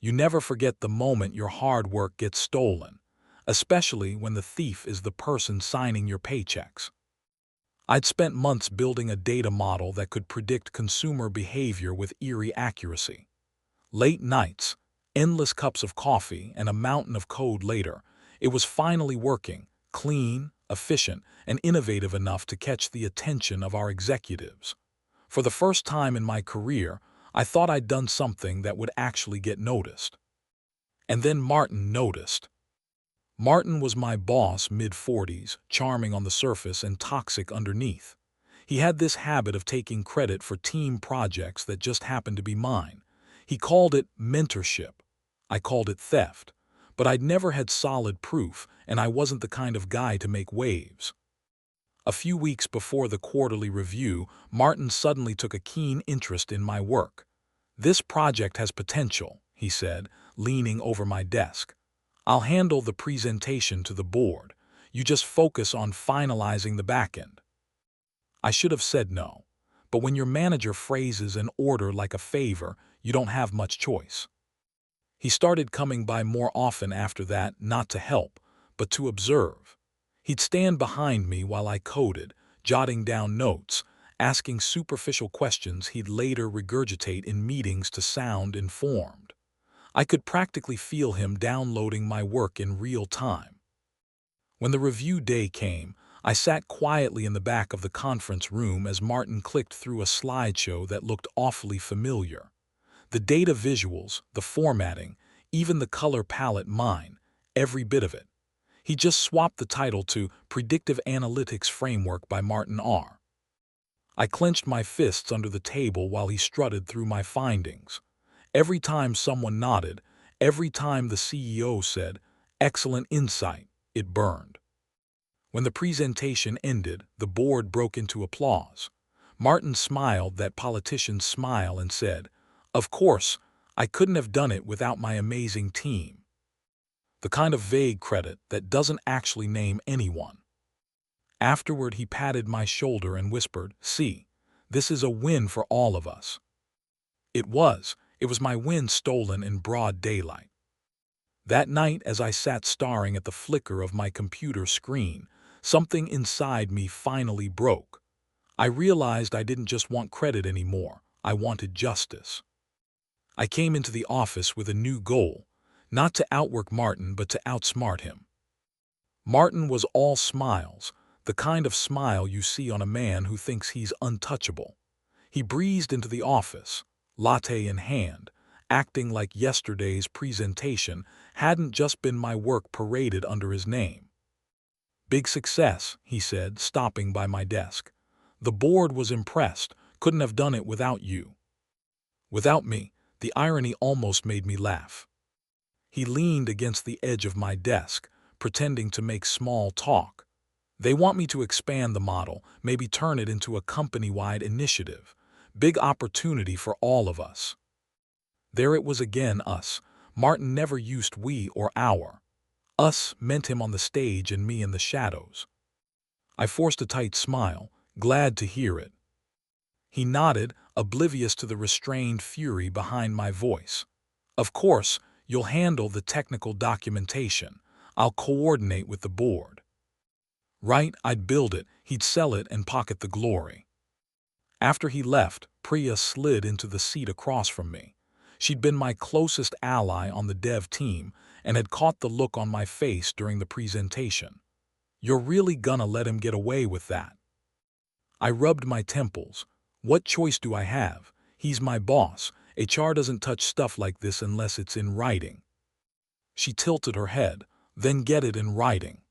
You never forget the moment your hard work gets stolen, especially when the thief is the person signing your paychecks. I'd spent months building a data model that could predict consumer behavior with eerie accuracy. Late nights, endless cups of coffee, and a mountain of code later, it was finally working, clean, efficient, and innovative enough to catch the attention of our executives. For the first time in my career, I thought I'd done something that would actually get noticed. And then Martin noticed. Martin was my boss, mid-40s, charming on the surface and toxic underneath. He had this habit of taking credit for team projects that just happened to be mine. He called it mentorship. I called it theft. But I'd never had solid proof, and I wasn't the kind of guy to make waves. A few weeks before the quarterly review, Martin suddenly took a keen interest in my work. "This project has potential," he said, leaning over my desk. "I'll handle the presentation to the board. You just focus on finalizing the back end." I should have said no, but when your manager phrases an order like a favor, you don't have much choice. He started coming by more often after that, not to help, but to observe. He'd stand behind me while I coded, jotting down notes, asking superficial questions he'd later regurgitate in meetings to sound informed. I could practically feel him downloading my work in real time. When the review day came, I sat quietly in the back of the conference room as Martin clicked through a slideshow that looked awfully familiar. The data visuals, the formatting, even the color palette mine, every bit of it. He just swapped the title to Predictive Analytics Framework by Martin R. I clenched my fists under the table while he strutted through my findings. Every time someone nodded, every time the CEO said, "Excellent insight," it burned. When the presentation ended, the board broke into applause. Martin smiled that politicians smile and said, "Of course, I couldn't have done it without my amazing team." The kind of vague credit that doesn't actually name anyone. Afterward, he patted my shoulder and whispered, "See, this is a win for all of us." It was. It was my win stolen in broad daylight. That night, as I sat staring at the flicker of my computer screen, something inside me finally broke. I realized I didn't just want credit anymore. I wanted justice. I came into the office with a new goal, not to outwork Martin, but to outsmart him. Martin was all smiles, the kind of smile you see on a man who thinks he's untouchable. He breezed into the office, latte in hand, acting like yesterday's presentation hadn't just been my work paraded under his name. "Big success," he said, stopping by my desk. "The board was impressed, couldn't have done it without you." Without me, the irony almost made me laugh. He leaned against the edge of my desk, pretending to make small talk. "They want me to expand the model, maybe turn it into a company-wide initiative. Big opportunity for all of us." There it was again, us. Martin never used we or our. Us meant him on the stage and me in the shadows. I forced a tight smile, glad to hear it. He nodded, oblivious to the restrained fury behind my voice. "Of course, you'll handle the technical documentation. I'll coordinate with the board." Right, I'd build it, he'd sell it and pocket the glory. After he left, Priya slid into the seat across from me. She'd been my closest ally on the dev team and had caught the look on my face during the presentation. "You're really gonna let him get away with that?" I rubbed my temples. What choice do I have? He's my boss. HR doesn't touch stuff like this unless it's in writing. She tilted her head. "Then get it in writing."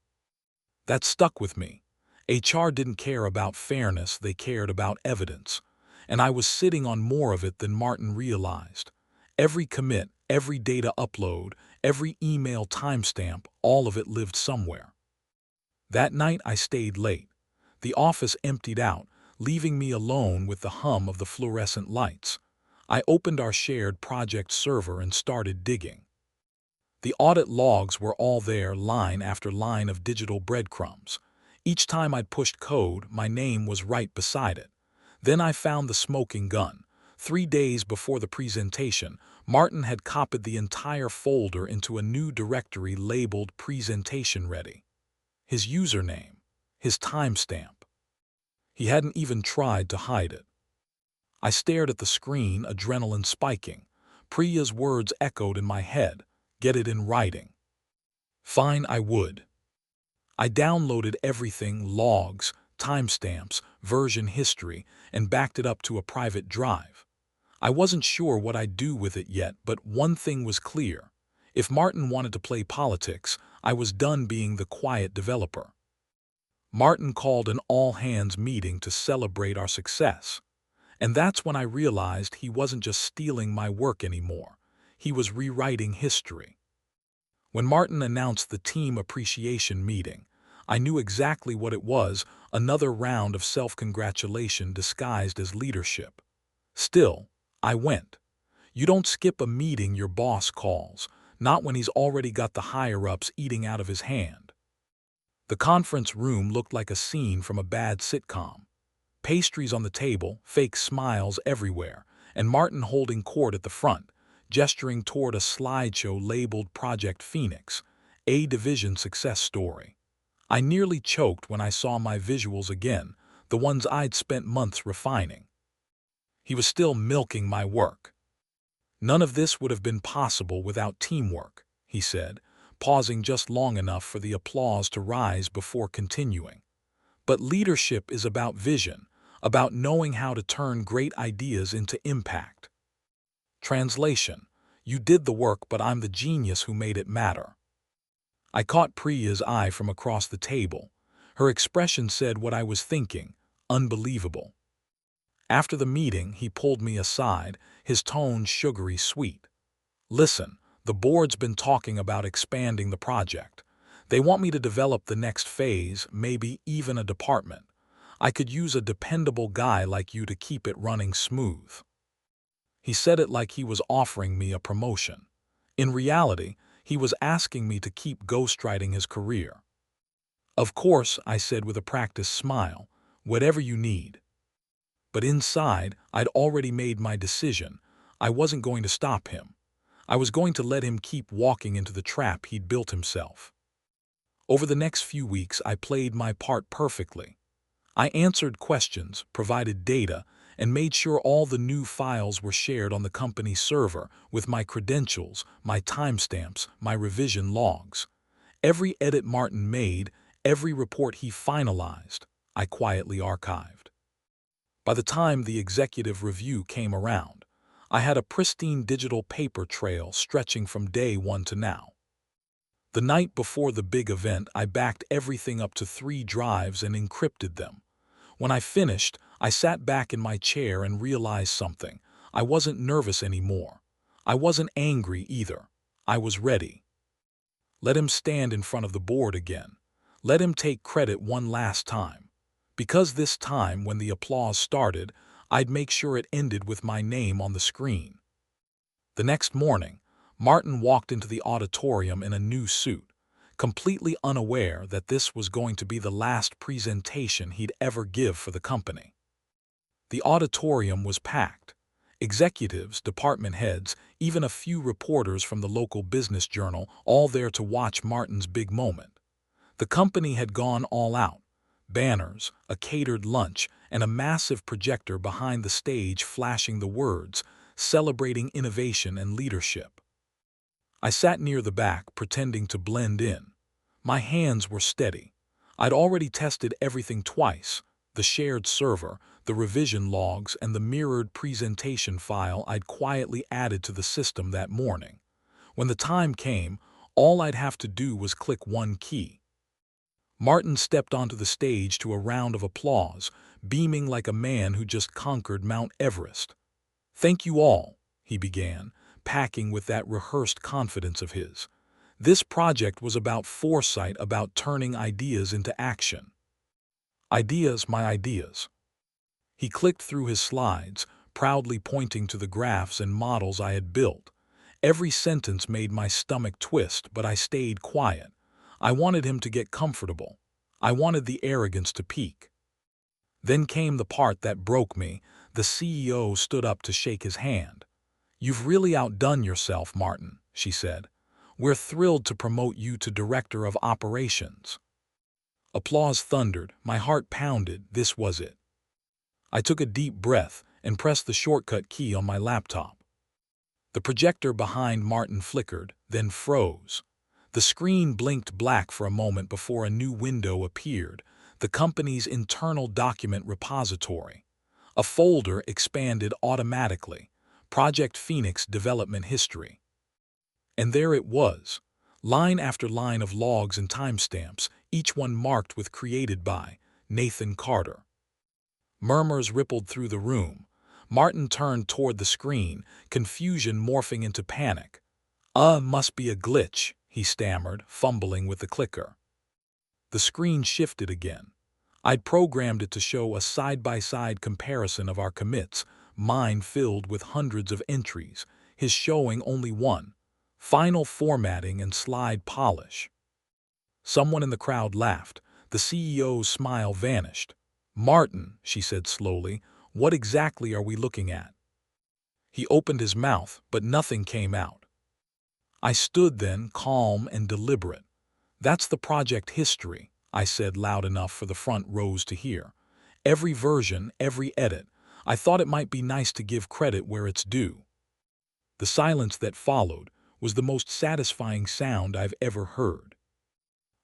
That stuck with me. HR didn't care about fairness, they cared about evidence. And I was sitting on more of it than Martin realized. Every commit, every data upload, every email timestamp, all of it lived somewhere. That night I stayed late. The office emptied out, leaving me alone with the hum of the fluorescent lights. I opened our shared project server and started digging. The audit logs were all there, line after line of digital breadcrumbs. Each time I'd pushed code, my name was right beside it. Then I found the smoking gun. 3 days before the presentation, Martin had copied the entire folder into a new directory labeled Presentation Ready. His username, his timestamp. He hadn't even tried to hide it. I stared at the screen, adrenaline spiking. Priya's words echoed in my head. Get it in writing. Fine, I would. I downloaded everything, logs, timestamps, version history, and backed it up to a private drive. I wasn't sure what I'd do with it yet, but one thing was clear. If Martin wanted to play politics, I was done being the quiet developer. Martin called an all-hands meeting to celebrate our success. And that's when I realized he wasn't just stealing my work anymore. He was rewriting history. When Martin announced the team appreciation meeting, I knew exactly what it was, another round of self-congratulation disguised as leadership. Still, I went. You don't skip a meeting your boss calls, not when he's already got the higher-ups eating out of his hand. The conference room looked like a scene from a bad sitcom. Pastries on the table, fake smiles everywhere, and Martin holding court at the front, gesturing toward a slideshow labeled Project Phoenix, a division success story. I nearly choked when I saw my visuals again, the ones I'd spent months refining. He was still milking my work. None of this would have been possible without teamwork, he said, pausing just long enough for the applause to rise before continuing. But leadership is about vision, about knowing how to turn great ideas into impact. Translation: you did the work, but I'm the genius who made it matter. I caught Priya's eye from across the table. Her expression said what I was thinking: unbelievable. After the meeting, he pulled me aside, his tone sugary sweet. Listen, the board's been talking about expanding the project. They want me to develop the next phase, maybe even a department. I could use a dependable guy like you to keep it running smooth. He said it like he was offering me a promotion. In reality, he was asking me to keep ghostwriting his career. Of course, I said with a practiced smile, whatever you need. But inside, I'd already made my decision. I wasn't going to stop him. I was going to let him keep walking into the trap he'd built himself. Over the next few weeks, I played my part perfectly. I answered questions, provided data, and made sure all the new files were shared on the company server with my credentials, my timestamps, my revision logs. Every edit Martin made, every report he finalized, I quietly archived. By the time the executive review came around, I had a pristine digital paper trail stretching from day one to now. The night before the big event, I backed everything up to 3 drives and encrypted them. When I finished, I sat back in my chair and realized something. I wasn't nervous anymore. I wasn't angry either. I was ready. Let him stand in front of the board again. Let him take credit one last time. Because this time, when the applause started, I'd make sure it ended with my name on the screen. The next morning, Martin walked into the auditorium in a new suit, completely unaware that this was going to be the last presentation he'd ever give for the company. The auditorium was packed. Executives, department heads, even a few reporters from the local business journal, all there to watch Martin's big moment. The company had gone all out. Banners, a catered lunch, and a massive projector behind the stage flashing the words, celebrating innovation and leadership. I sat near the back, pretending to blend in. My hands were steady. I'd already tested everything twice: the shared server, the revision logs, and the mirrored presentation file I'd quietly added to the system that morning. When the time came, all I'd have to do was click one key. Martin stepped onto the stage to a round of applause, beaming like a man who just conquered Mount Everest. "Thank you all," he began, packing with that rehearsed confidence of his. This project was about foresight, about turning ideas into action. Ideas, my ideas. He clicked through his slides, proudly pointing to the graphs and models I had built. Every sentence made my stomach twist, but I stayed quiet. I wanted him to get comfortable. I wanted the arrogance to peak. Then came the part that broke me. The CEO stood up to shake his hand. "You've really outdone yourself, Martin," she said. "We're thrilled to promote you to Director of Operations." Applause thundered, my heart pounded, this was it. I took a deep breath and pressed the shortcut key on my laptop. The projector behind Martin flickered, then froze. The screen blinked black for a moment before a new window appeared, the company's internal document repository. A folder expanded automatically, Project Phoenix Development History. And there it was, line after line of logs and timestamps, each one marked with "created by Nathan Carter." Murmurs rippled through the room. Martin turned toward the screen, confusion morphing into panic. Must be a glitch," he stammered, fumbling with the clicker. The screen shifted again. I'd programmed it to show a side-by-side comparison of our commits, mine filled with hundreds of entries, his showing only one: final formatting and slide polish. Someone in the crowd laughed. The CEO's smile vanished. "Martin," she said slowly, "what exactly are we looking at?" He opened his mouth, but nothing came out. I stood then, calm and deliberate. "That's the project history," I said loud enough for the front rows to hear. "Every version, every edit. I thought it might be nice to give credit where it's due." The silence that followed was the most satisfying sound I've ever heard.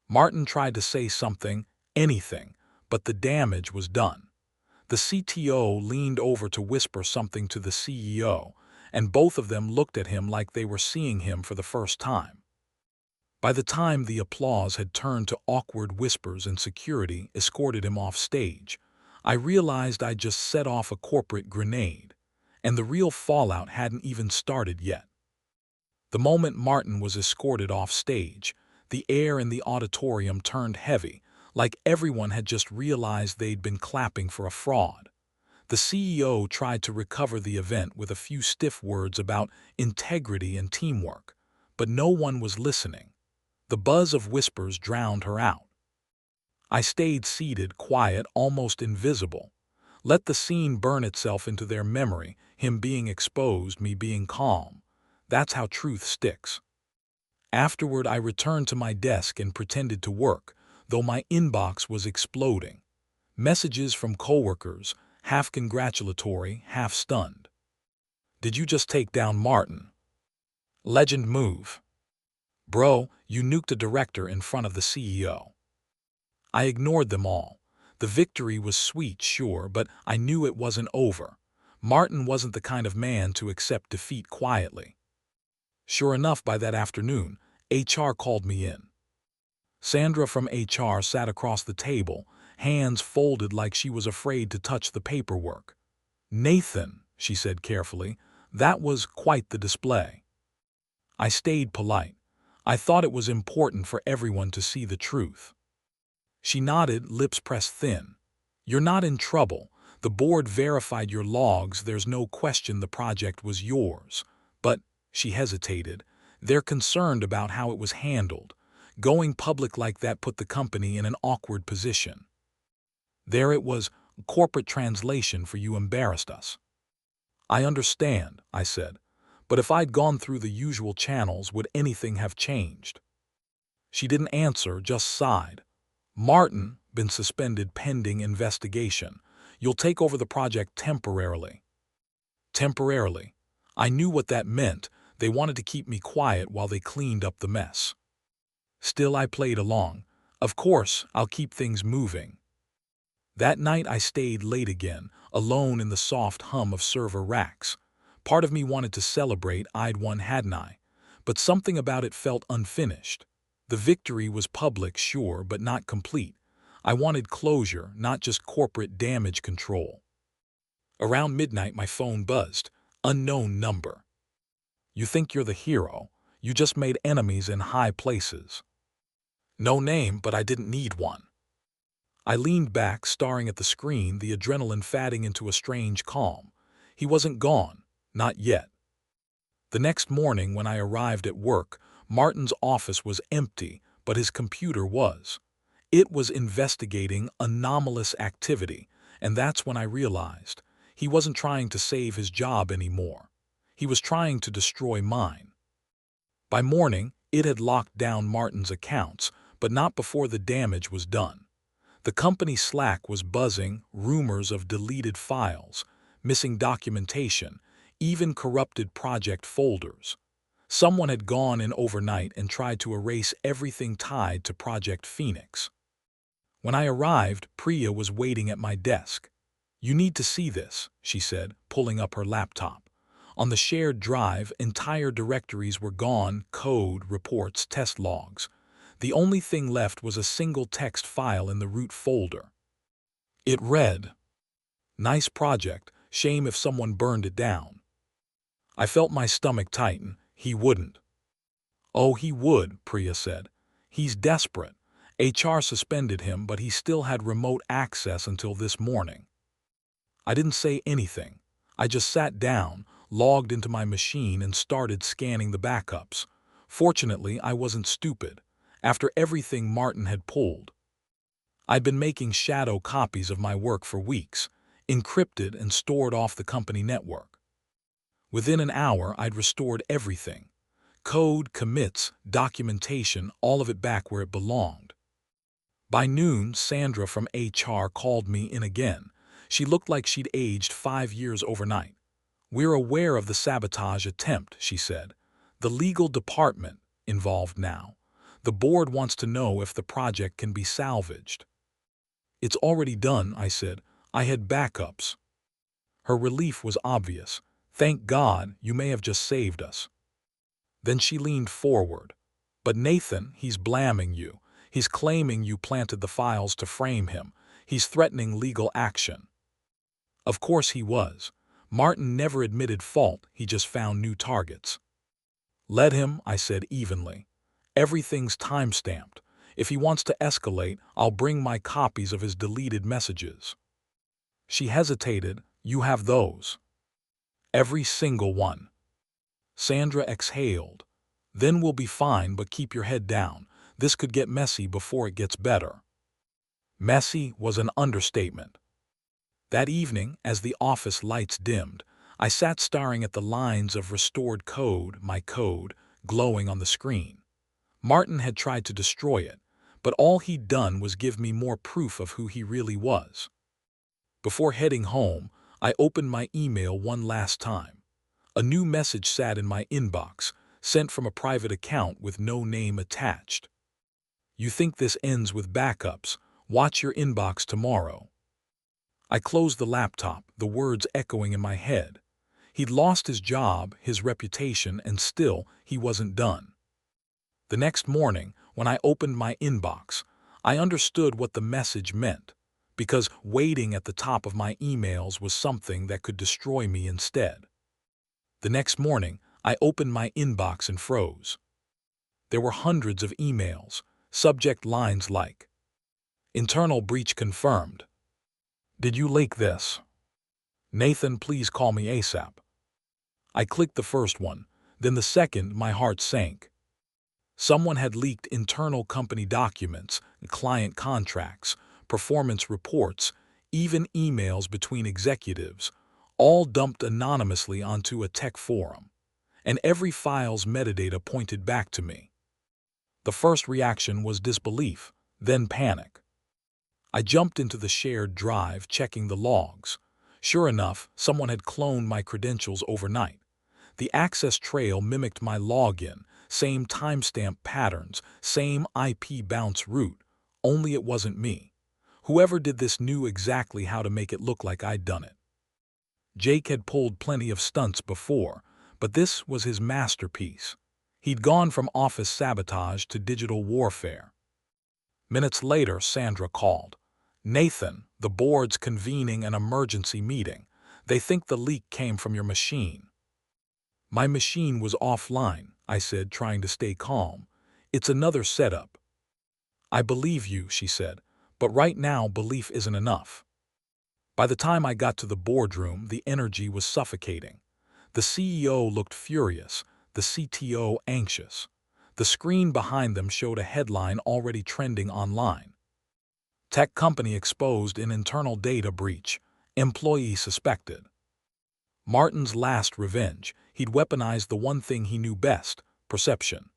Martin tried to say something, anything, but the damage was done. The CTO leaned over to whisper something to the CEO, and both of them looked at him like they were seeing him for the first time. By the time the applause had turned to awkward whispers and security escorted him off stage, I realized I'd just set off a corporate grenade, and the real fallout hadn't even started yet. The moment Martin was escorted off stage, the air in the auditorium turned heavy, like everyone had just realized they'd been clapping for a fraud. The CEO tried to recover the event with a few stiff words about integrity and teamwork, but no one was listening. The buzz of whispers drowned her out. I stayed seated, quiet, almost invisible. Let the scene burn itself into their memory, him being exposed, me being calm. That's how truth sticks. Afterward, I returned to my desk and pretended to work, though my inbox was exploding. Messages from coworkers, half congratulatory, half stunned. "Did you just take down Martin? Legend move. Bro, you nuked a director in front of the CEO." I ignored them all. The victory was sweet, sure, but I knew it wasn't over. Martin wasn't the kind of man to accept defeat quietly. Sure enough, by that afternoon, HR called me in. Sandra from HR sat across the table, hands folded like she was afraid to touch the paperwork. "Nathan," she said carefully, "that was quite the display." I stayed polite. I thought it was important for everyone to see the truth. She nodded, lips pressed thin. "You're not in trouble. The board verified your logs. There's no question the project was yours. But," she hesitated, "they're concerned about how it was handled. Going public like that put the company in an awkward position." There it was, corporate translation for "you embarrassed us." "I understand," I said, "but if I'd gone through the usual channels, would anything have changed?" She didn't answer, just sighed. "Martin, been suspended pending investigation. You'll take over the project temporarily." Temporarily. I knew what that meant. They wanted to keep me quiet while they cleaned up the mess. Still, I played along. "Of course, I'll keep things moving." That night I stayed late again, alone in the soft hum of server racks. Part of me wanted to celebrate, I'd won, hadn't I? But something about it felt unfinished. The victory was public, sure, but not complete. I wanted closure, not just corporate damage control. Around midnight my phone buzzed. Unknown number. "You think you're the hero. You just made enemies in high places." No name, but I didn't need one. I leaned back, staring at the screen, the adrenaline fading into a strange calm. He wasn't gone. Not yet. The next morning when I arrived at work, Martin's office was empty, but his computer was. It was investigating anomalous activity, and that's when I realized he wasn't trying to save his job anymore. He was trying to destroy mine. By morning, it had locked down Martin's accounts, but not before the damage was done. The company Slack was buzzing, rumors of deleted files, missing documentation, even corrupted project folders. Someone had gone in overnight and tried to erase everything tied to Project Phoenix. When I arrived, Priya was waiting at my desk. "You need to see this," she said, pulling up her laptop. On the shared drive, entire directories were gone, code, reports, test logs. The only thing left was a single text file in the root folder. It read, "Nice project, shame if someone burned it down." I felt my stomach tighten. He wouldn't. "Oh, he would," Priya said. "He's desperate. HR suspended him, but he still had remote access until this morning." I didn't say anything. I just sat down, logged into my machine, and started scanning the backups. Fortunately, I wasn't stupid. After everything Martin had pulled, I'd been making shadow copies of my work for weeks, encrypted and stored off the company network. Within an hour, I'd restored everything. Code, commits, documentation, all of it back where it belonged. By noon, Sandra from HR called me in again. She looked like she'd aged 5 years overnight. "We're aware of the sabotage attempt," she said. "The legal department involved now. The board wants to know if the project can be salvaged." "It's already done," I said. "I had backups." Her relief was obvious. "Thank God, you may have just saved us." Then she leaned forward. "But Nathan, he's blaming you. He's claiming you planted the files to frame him. He's threatening legal action." Of course he was. Martin never admitted fault, he just found new targets. "Let him," I said evenly. "Everything's time-stamped. If he wants to escalate, I'll bring my copies of his deleted messages." She hesitated. "You have those?" "Every single one." Sandra exhaled. "Then we'll be fine, but keep your head down. This could get messy before it gets better." Messy was an understatement. That evening, as the office lights dimmed, I sat staring at the lines of restored code, my code, glowing on the screen. Martin had tried to destroy it, but all he'd done was give me more proof of who he really was. Before heading home, I opened my email one last time. A new message sat in my inbox, sent from a private account with no name attached. "You think this ends with backups? Watch your inbox tomorrow." I closed the laptop, the words echoing in my head. He'd lost his job, his reputation, and still he wasn't done. The next morning, when I opened my inbox, I understood what the message meant, because waiting at the top of my emails was something that could destroy me instead. The next morning, I opened my inbox and froze. There were hundreds of emails, subject lines like, "Internal breach confirmed. Did you leak this? Nathan, please call me ASAP." I clicked the first one, then the second. My heart sank. Someone had leaked internal company documents, client contracts, performance reports, even emails between executives, all dumped anonymously onto a tech forum. And every file's metadata pointed back to me. The first reaction was disbelief, then panic. I jumped into the shared drive, checking the logs. Sure enough, someone had cloned my credentials overnight. The access trail mimicked my login, same timestamp patterns, same IP bounce route, only it wasn't me. Whoever did this knew exactly how to make it look like I'd done it. Jake had pulled plenty of stunts before, but this was his masterpiece. He'd gone from office sabotage to digital warfare. Minutes later, Sandra called. "Nathan, the board's convening an emergency meeting. They think the leak came from your machine." "My machine was offline," I said, trying to stay calm. "It's another setup." "I believe you," she said, "but right now belief isn't enough." By the time I got to the boardroom, the energy was suffocating. The CEO looked furious, the CTO anxious. The screen behind them showed a headline already trending online. "Tech company exposed in internal data breach. Employee suspected." Martin's last revenge. He'd weaponized the one thing he knew best, perception.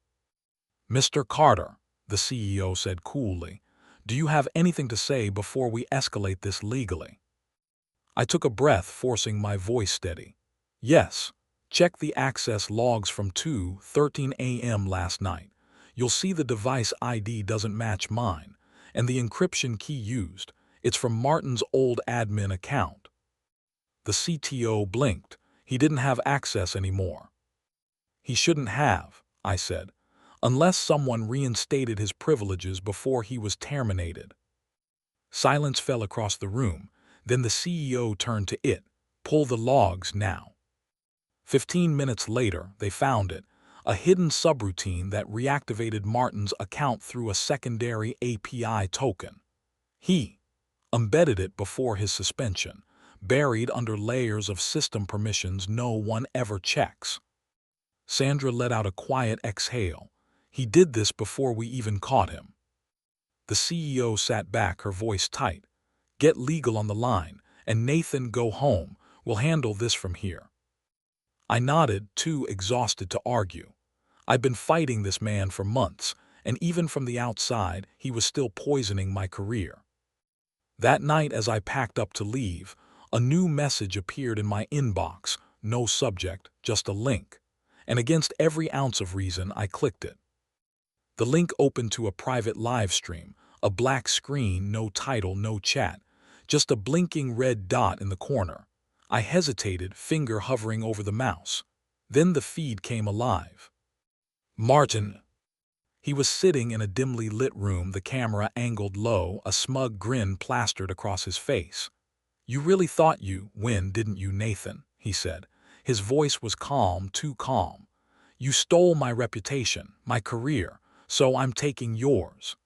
"Mr. Carter," the CEO said coolly, "do you have anything to say before we escalate this legally?" I took a breath, forcing my voice steady. "Yes. Check the access logs from 2:13 a.m. last night. You'll see the device ID doesn't match mine, and the encryption key used, it's from Martin's old admin account." The CTO blinked. He didn't have access anymore. "He shouldn't have," I said, "unless someone reinstated his privileges before he was terminated." Silence fell across the room. Then the CEO turned to it. "Pull the logs now." 15 minutes later, they found it, a hidden subroutine that reactivated Martin's account through a secondary API token. He embedded it before his suspension, buried under layers of system permissions no one ever checks. Sandra let out a quiet exhale. He did this before we even caught him. The CEO sat back, her voice tight. "Get legal on the line, and Nathan, go home. We'll handle this from here." I nodded, too exhausted to argue. I'd been fighting this man for months, and even from the outside, he was still poisoning my career. That night, as I packed up to leave, a new message appeared in my inbox, no subject, just a link. And against every ounce of reason, I clicked it. The link opened to a private live stream, a black screen, no title, no chat, just a blinking red dot in the corner. I hesitated, finger hovering over the mouse. Then the feed came alive. Martin. He was sitting in a dimly lit room, the camera angled low, a smug grin plastered across his face. "You really thought you win, didn't you, Nathan?" he said. His voice was calm, too calm. "You stole my reputation, my career, so I'm taking yours."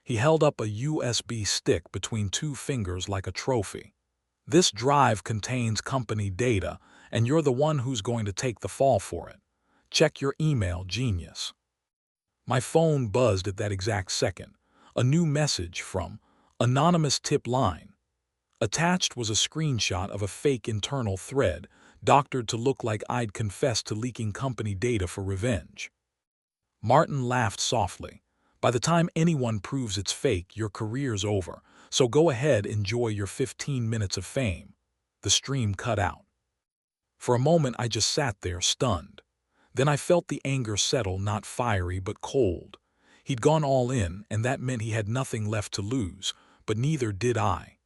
He held up a USB stick between two fingers like a trophy. "This drive contains company data, and you're the one who's going to take the fall for it. Check your email, genius." My phone buzzed at that exact second. A new message from anonymous tip line. Attached was a screenshot of a fake internal thread, doctored to look like I'd confessed to leaking company data for revenge. Martin laughed softly. "By the time anyone proves it's fake, your career's over, so go ahead, enjoy your 15 minutes of fame." The stream cut out. For a moment I just sat there, stunned. Then I felt the anger settle, not fiery but cold. He'd gone all in, and that meant he had nothing left to lose, but neither did I.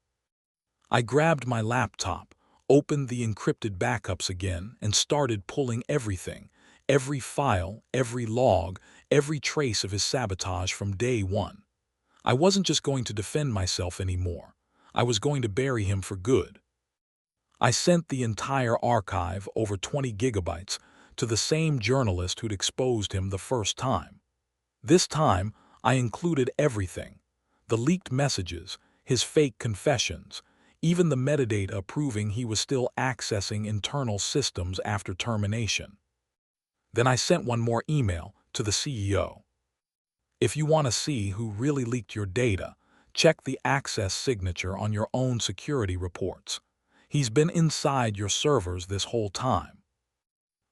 I grabbed my laptop, opened the encrypted backups again, and started pulling everything, every file, every log, every trace of his sabotage from day one. I wasn't just going to defend myself anymore. I was going to bury him for good. I sent the entire archive, over 20 gigabytes, to the same journalist who'd exposed him the first time. This time, I included everything: the leaked messages, his fake confessions, even the metadata proving he was still accessing internal systems after termination. Then I sent one more email to the CEO. "If you want to see who really leaked your data, check the access signature on your own security reports. He's been inside your servers this whole time."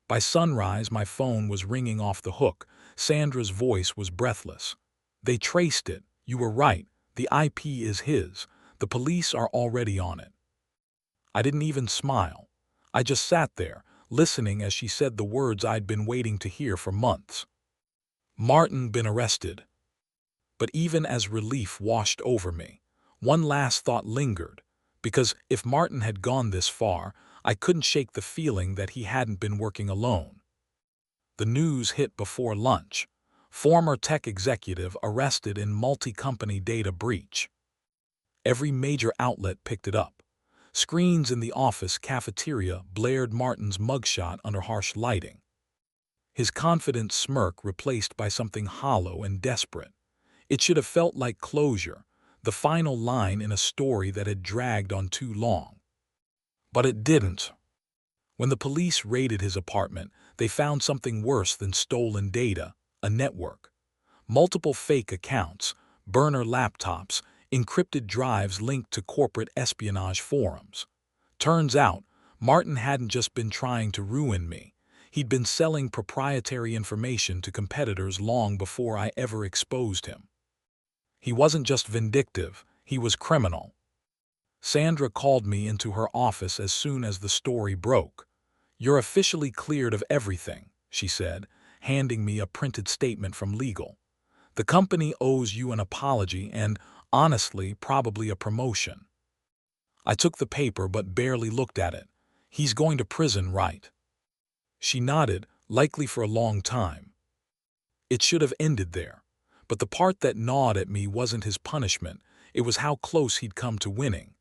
By sunrise, my phone was ringing off the hook. Sandra's voice was breathless. "They traced it. You were right. The IP is his. The police are already on it." I didn't even smile. I just sat there, listening as she said the words I'd been waiting to hear for months. Martin been arrested. But even as relief washed over me, one last thought lingered, because if Martin had gone this far, I couldn't shake the feeling that he hadn't been working alone. The news hit before lunch. Former tech executive arrested in multi-company data breach. Every major outlet picked it up. Screens in the office cafeteria blared Martin's mugshot under harsh lighting. His confident smirk replaced by something hollow and desperate. It should have felt like closure, the final line in a story that had dragged on too long. But it didn't. When the police raided his apartment, they found something worse than stolen data: a network. Multiple fake accounts, burner laptops, encrypted drives linked to corporate espionage forums. Turns out, Martin hadn't just been trying to ruin me. He'd been selling proprietary information to competitors long before I ever exposed him. He wasn't just vindictive, he was criminal. Sandra called me into her office as soon as the story broke. "You're officially cleared of everything," she said, handing me a printed statement from legal. "The company owes you an apology and, honestly, probably a promotion." I took the paper but barely looked at it. "He's going to prison, right?" She nodded, likely for a long time. It should have ended there. But the part that gnawed at me wasn't his punishment, it was how close he'd come to winning.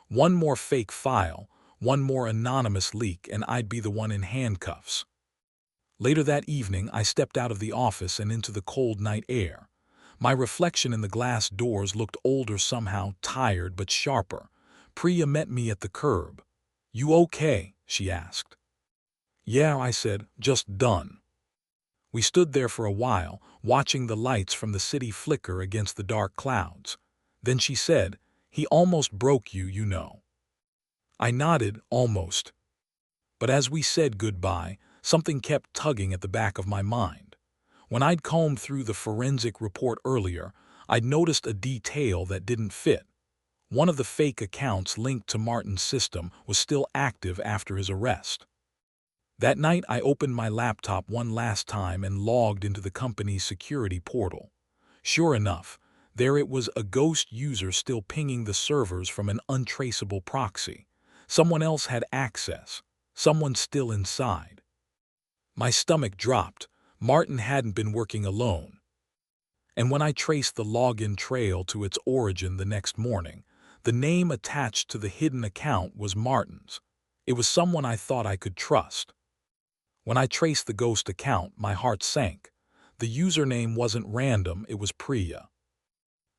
One more fake file, one more anonymous leak, and I'd be the one in handcuffs. Later that evening, I stepped out of the office and into the cold night air. My reflection in the glass doors looked older somehow, tired but sharper. Priya met me at the curb. "You okay?" she asked. "Yeah," I said, "just done." We stood there for a while, watching the lights from the city flicker against the dark clouds. Then she said, "He almost broke you, you know." I nodded, almost. But as we said goodbye, something kept tugging at the back of my mind. When I'd combed through the forensic report earlier, I'd noticed a detail that didn't fit. One of the fake accounts linked to Martin's system was still active after his arrest. That night, I opened my laptop one last time and logged into the company's security portal. Sure enough, there it was, a ghost user still pinging the servers from an untraceable proxy. Someone else had access. Someone still inside. My stomach dropped. Martin hadn't been working alone. And when I traced the login trail to its origin the next morning, the name attached to the hidden account was Martin's. It was someone I thought I could trust. When I traced the ghost account, my heart sank. The username wasn't random, it was Priya.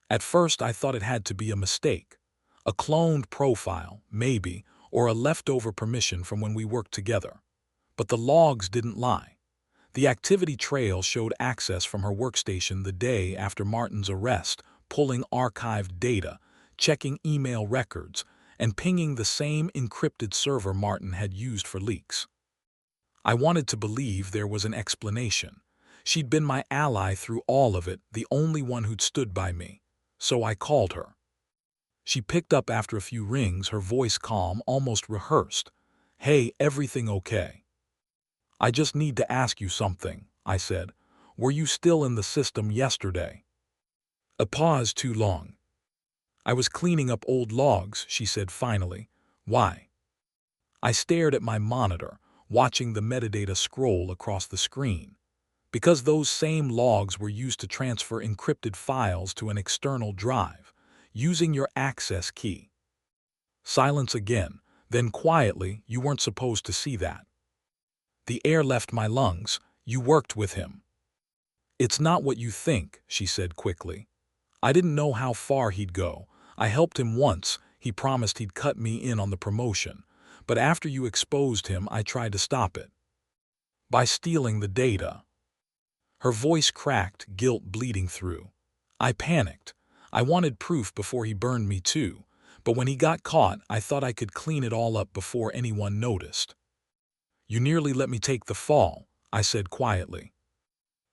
At first, I thought it had to be a mistake. A cloned profile, maybe, or a leftover permission from when we worked together. But the logs didn't lie. The activity trail showed access from her workstation the day after Martin's arrest, pulling archived data, checking email records, and pinging the same encrypted server Martin had used for leaks. I wanted to believe there was an explanation. She'd been my ally through all of it, the only one who'd stood by me. So I called her. She picked up after a few rings, her voice calm, almost rehearsed. "Hey, everything okay?" "I just need to ask you something," I said. "Were you still in the system yesterday?" A pause too long. "I was cleaning up old logs," she said finally. "Why?" I stared at my monitor, watching the metadata scroll across the screen. "Because those same logs were used to transfer encrypted files to an external drive, using your access key." Silence again, then quietly, "You weren't supposed to see that." The air left my lungs. "You worked with him." "It's not what you think," she said quickly. "I didn't know how far he'd go. I helped him once, he promised he'd cut me in on the promotion. But after you exposed him, I tried to stop it. By stealing the data." Her voice cracked, guilt bleeding through. I panicked. I wanted proof before he burned me too. But when he got caught, I thought I could clean it all up before anyone noticed. "You nearly let me take the fall," I said quietly.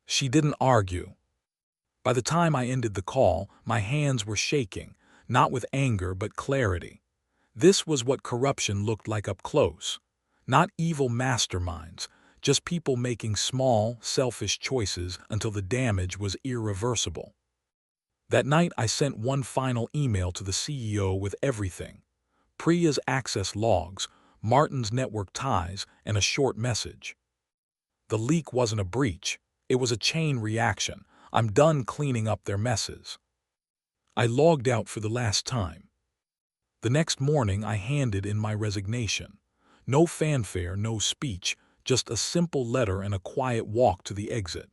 She didn't argue. By the time I ended the call, my hands were shaking, not with anger but clarity. This was what corruption looked like up close. Not evil masterminds, just people making small, selfish choices until the damage was irreversible. That night, I sent one final email to the CEO with everything: Priya's access logs, Martin's network ties, and a short message. The leak wasn't a breach. It was a chain reaction. I'm done cleaning up their messes. I logged out for the last time. The next morning, I handed in my resignation. No fanfare, no speech, just a simple letter and a quiet walk to the exit.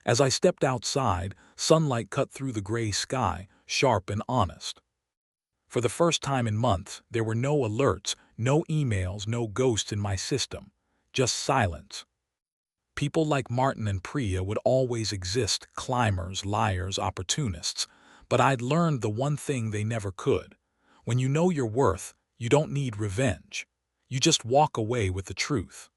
As I stepped outside, sunlight cut through the gray sky, sharp and honest. For the first time in months, there were no alerts, no emails, no ghosts in my system. Just silence. People like Martin and Priya would always exist, climbers, liars, opportunists. But I'd learned the one thing they never could. When you know your worth, you don't need revenge. You just walk away with the truth.